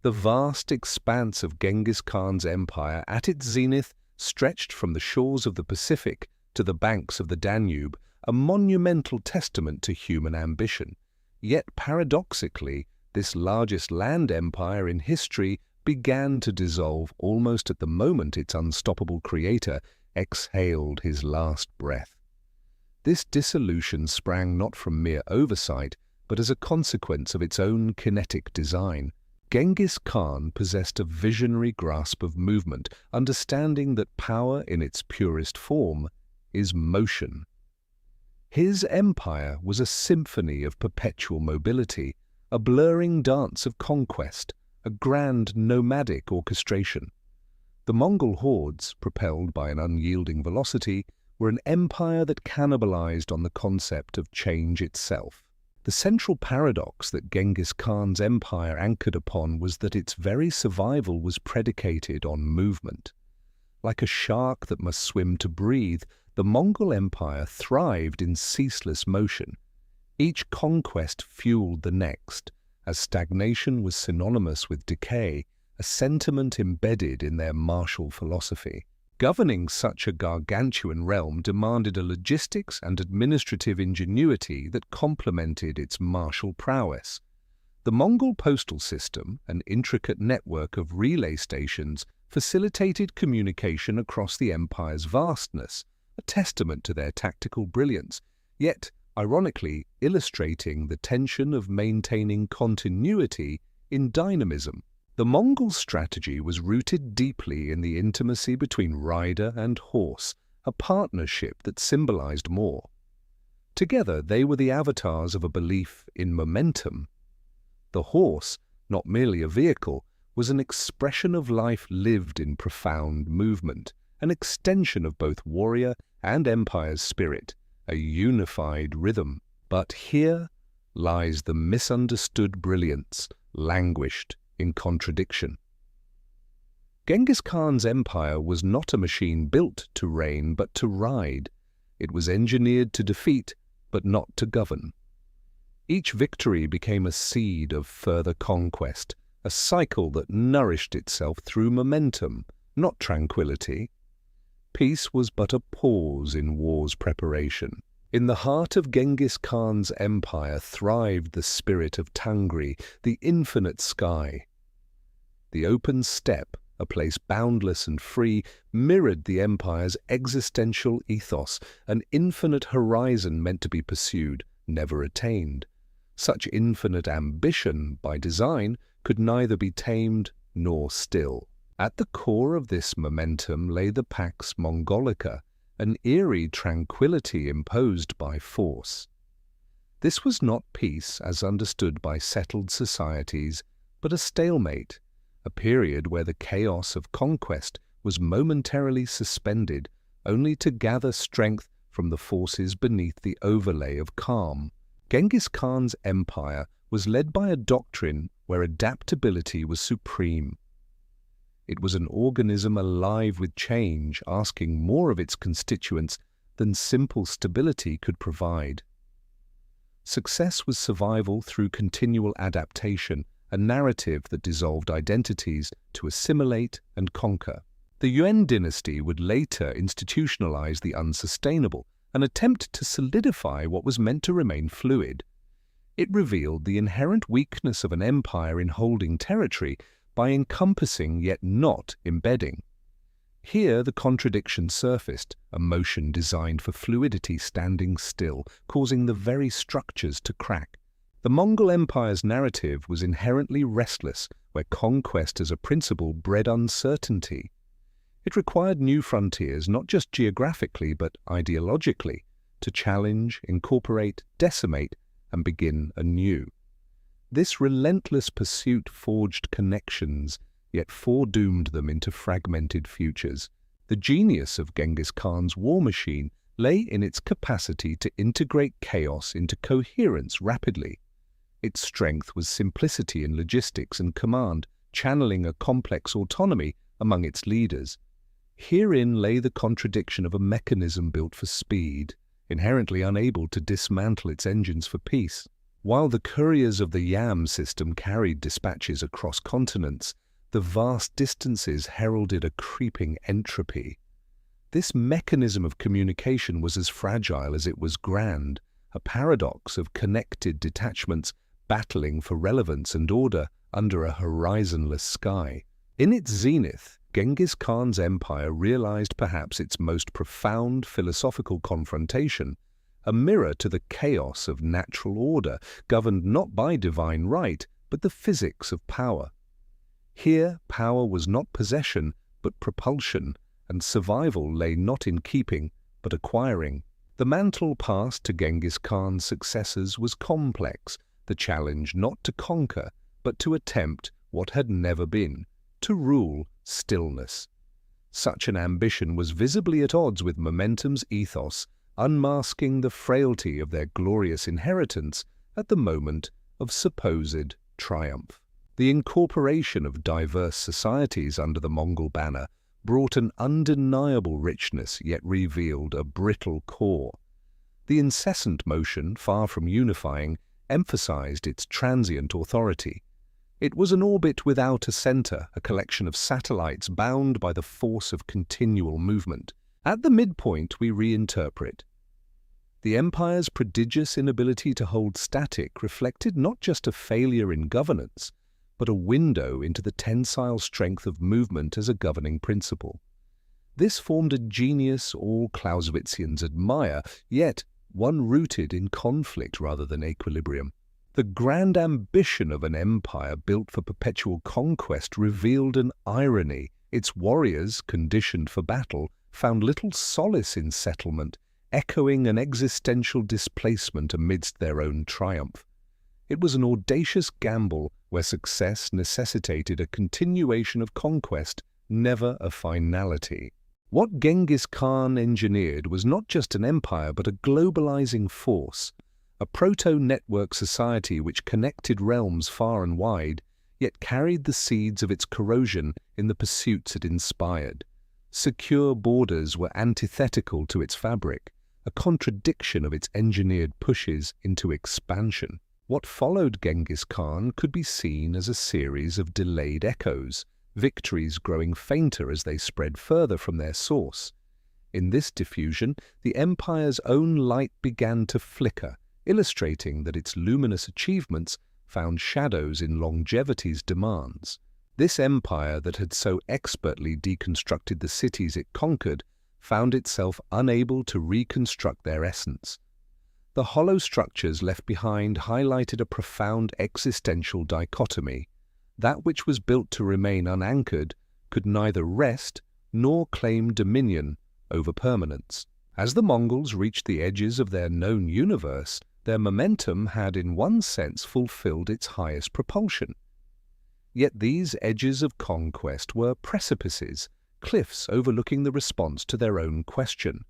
The vast expanse of Genghis Khan's empire at its zenith stretched from the shores of the Pacific to the banks of the Danube, a monumental testament to human ambition. Yet paradoxically, this largest land empire in history began to dissolve almost at the moment its unstoppable creator exhaled his last breath. This dissolution sprang not from mere oversight, but as a consequence of its own kinetic design. Genghis Khan possessed a visionary grasp of movement, understanding that power in its purest form is motion. His empire was a symphony of perpetual mobility, a blurring dance of conquest, a grand nomadic orchestration. The Mongol hordes, propelled by an unyielding velocity, were an empire that cannibalized on the concept of change itself. The central paradox that Genghis Khan's empire anchored upon was that its very survival was predicated on movement. Like a shark that must swim to breathe, the Mongol Empire thrived in ceaseless motion. Each conquest fueled the next, as stagnation was synonymous with decay, a sentiment embedded in their martial philosophy. Governing such a gargantuan realm demanded a logistics and administrative ingenuity that complemented its martial prowess. The Mongol postal system, an intricate network of relay stations, facilitated communication across the empire's vastness, a testament to their tactical brilliance, yet, ironically, illustrating the tension of maintaining continuity in dynamism. The Mongol strategy was rooted deeply in the intimacy between rider and horse, a partnership that symbolized more. Together, they were the avatars of a belief in momentum. The horse, not merely a vehicle, was an expression of life lived in profound movement, an extension of both warrior and empire's spirit, a unified rhythm. But here lies the misunderstood brilliance, languished in contradiction. Genghis Khan's empire was not a machine built to reign but to ride. It was engineered to defeat but not to govern. Each victory became a seed of further conquest, a cycle that nourished itself through momentum, not tranquility. Peace was but a pause in war's preparation. In the heart of Genghis Khan's empire thrived the spirit of Tangri, the infinite sky. The open steppe, a place boundless and free, mirrored the empire's existential ethos, an infinite horizon meant to be pursued, never attained. Such infinite ambition, by design, could neither be tamed nor still. At the core of this momentum lay the Pax Mongolica, an eerie tranquility imposed by force. This was not peace as understood by settled societies, but a stalemate, a period where the chaos of conquest was momentarily suspended, only to gather strength from the forces beneath the overlay of calm. Genghis Khan's empire was led by a doctrine where adaptability was supreme. It was an organism alive with change, asking more of its constituents than simple stability could provide. Success was survival through continual adaptation, a narrative that dissolved identities to assimilate and conquer. The Yuan dynasty would later institutionalize the unsustainable, an attempt to solidify what was meant to remain fluid. It revealed the inherent weakness of an empire in holding territory by encompassing yet not embedding. Here the contradiction surfaced, a motion designed for fluidity standing still, causing the very structures to crack. The Mongol Empire's narrative was inherently restless, where conquest as a principle bred uncertainty. It required new frontiers, not just geographically but ideologically, to challenge, incorporate, decimate, and begin anew. This relentless pursuit forged connections, yet foredoomed them into fragmented futures. The genius of Genghis Khan's war machine lay in its capacity to integrate chaos into coherence rapidly. Its strength was simplicity in logistics and command, channeling a complex autonomy among its leaders. Herein lay the contradiction of a mechanism built for speed, inherently unable to dismantle its engines for peace. While the couriers of the Yam system carried dispatches across continents, the vast distances heralded a creeping entropy. This mechanism of communication was as fragile as it was grand, a paradox of connected detachments battling for relevance and order under a horizonless sky. In its zenith, Genghis Khan's empire realized perhaps its most profound philosophical confrontation, a mirror to the chaos of natural order, governed not by divine right, but the physics of power. Here, power was not possession, but propulsion, and survival lay not in keeping, but acquiring. The mantle passed to Genghis Khan's successors was complex, the challenge not to conquer, but to attempt what had never been, to rule stillness. Such an ambition was visibly at odds with momentum's ethos, unmasking the frailty of their glorious inheritance at the moment of supposed triumph. The incorporation of diverse societies under the Mongol banner brought an undeniable richness yet revealed a brittle core. The incessant motion, far from unifying, emphasized its transient authority. It was an orbit without a center, a collection of satellites bound by the force of continual movement. At the midpoint we reinterpret. The empire's prodigious inability to hold static reflected not just a failure in governance, but a window into the tensile strength of movement as a governing principle. This formed a genius all Clausewitzians admire, yet one rooted in conflict rather than equilibrium. The grand ambition of an empire built for perpetual conquest revealed an irony. Its warriors, conditioned for battle, found little solace in settlement, echoing an existential displacement amidst their own triumph. It was an audacious gamble where success necessitated a continuation of conquest, never a finality. What Genghis Khan engineered was not just an empire but a globalizing force, a proto-network society which connected realms far and wide, yet carried the seeds of its corrosion in the pursuits it inspired. Secure borders were antithetical to its fabric, a contradiction of its engineered pushes into expansion. What followed Genghis Khan could be seen as a series of delayed echoes, victories growing fainter as they spread further from their source. In this diffusion, the empire's own light began to flicker, illustrating that its luminous achievements found shadows in longevity's demands. This empire that had so expertly deconstructed the cities it conquered found itself unable to reconstruct their essence. The hollow structures left behind highlighted a profound existential dichotomy. That which was built to remain unanchored could neither rest nor claim dominion over permanence. As the Mongols reached the edges of their known universe, their momentum had in one sense fulfilled its highest propulsion. Yet these edges of conquest were precipices, cliffs overlooking the response to their own question.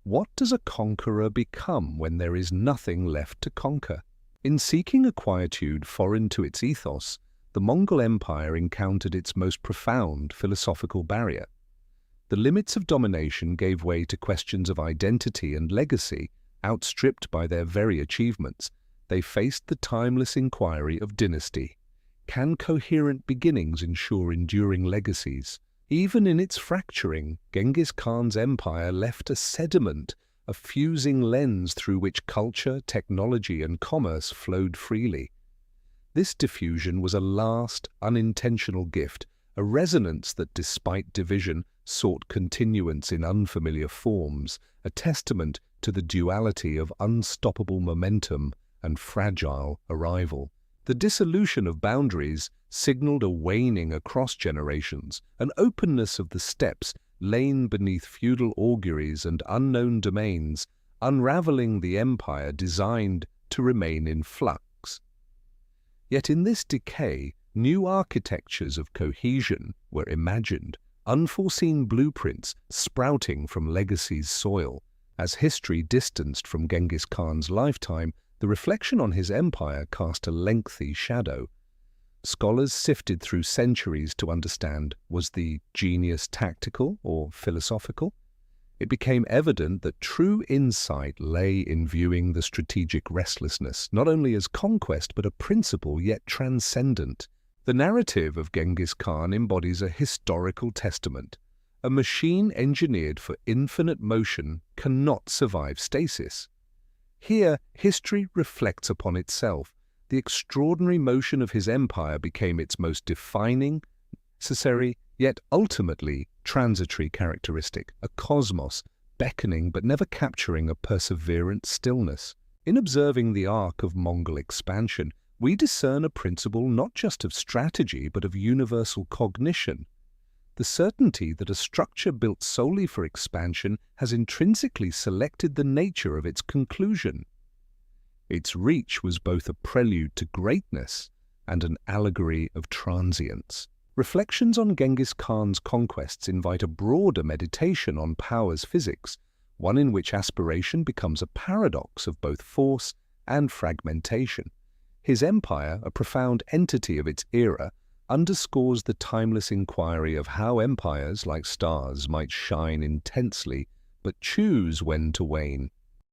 What does a conqueror become when there is nothing left to conquer? In seeking a quietude foreign to its ethos, the Mongol Empire encountered its most profound philosophical barrier. The limits of domination gave way to questions of identity and legacy. Outstripped by their very achievements, they faced the timeless inquiry of dynasty. Can coherent beginnings ensure enduring legacies? Even in its fracturing, Genghis Khan's empire left a sediment, a fusing lens through which culture, technology, and commerce flowed freely. This diffusion was a last, unintentional gift, a resonance that, despite division, sought continuance in unfamiliar forms, a testament to the duality of unstoppable momentum and fragile arrival. The dissolution of boundaries signaled a waning across generations, an openness of the steppes lain beneath feudal auguries and unknown domains, unraveling the empire designed to remain in flux. Yet in this decay, new architectures of cohesion were imagined, unforeseen blueprints sprouting from legacy's soil. As history distanced from Genghis Khan's lifetime, the reflection on his empire cast a lengthy shadow. Scholars sifted through centuries to understand, was the genius tactical or philosophical? It became evident that true insight lay in viewing the strategic restlessness not only as conquest but a principle yet transcendent. The narrative of Genghis Khan embodies a historical testament. A machine engineered for infinite motion cannot survive stasis. Here, history reflects upon itself. The extraordinary motion of his empire became its most defining, necessary, yet ultimately transitory characteristic, a cosmos beckoning but never capturing a perseverant stillness. In observing the arc of Mongol expansion, we discern a principle not just of strategy but of universal cognition. The certainty that a structure built solely for expansion has intrinsically selected the nature of its conclusion. Its reach was both a prelude to greatness and an allegory of transience. Reflections on Genghis Khan's conquests invite a broader meditation on power's physics, one in which aspiration becomes a paradox of both force and fragmentation. His empire, a profound entity of its era, underscores the timeless inquiry of how empires, like stars, might shine intensely but choose when to wane.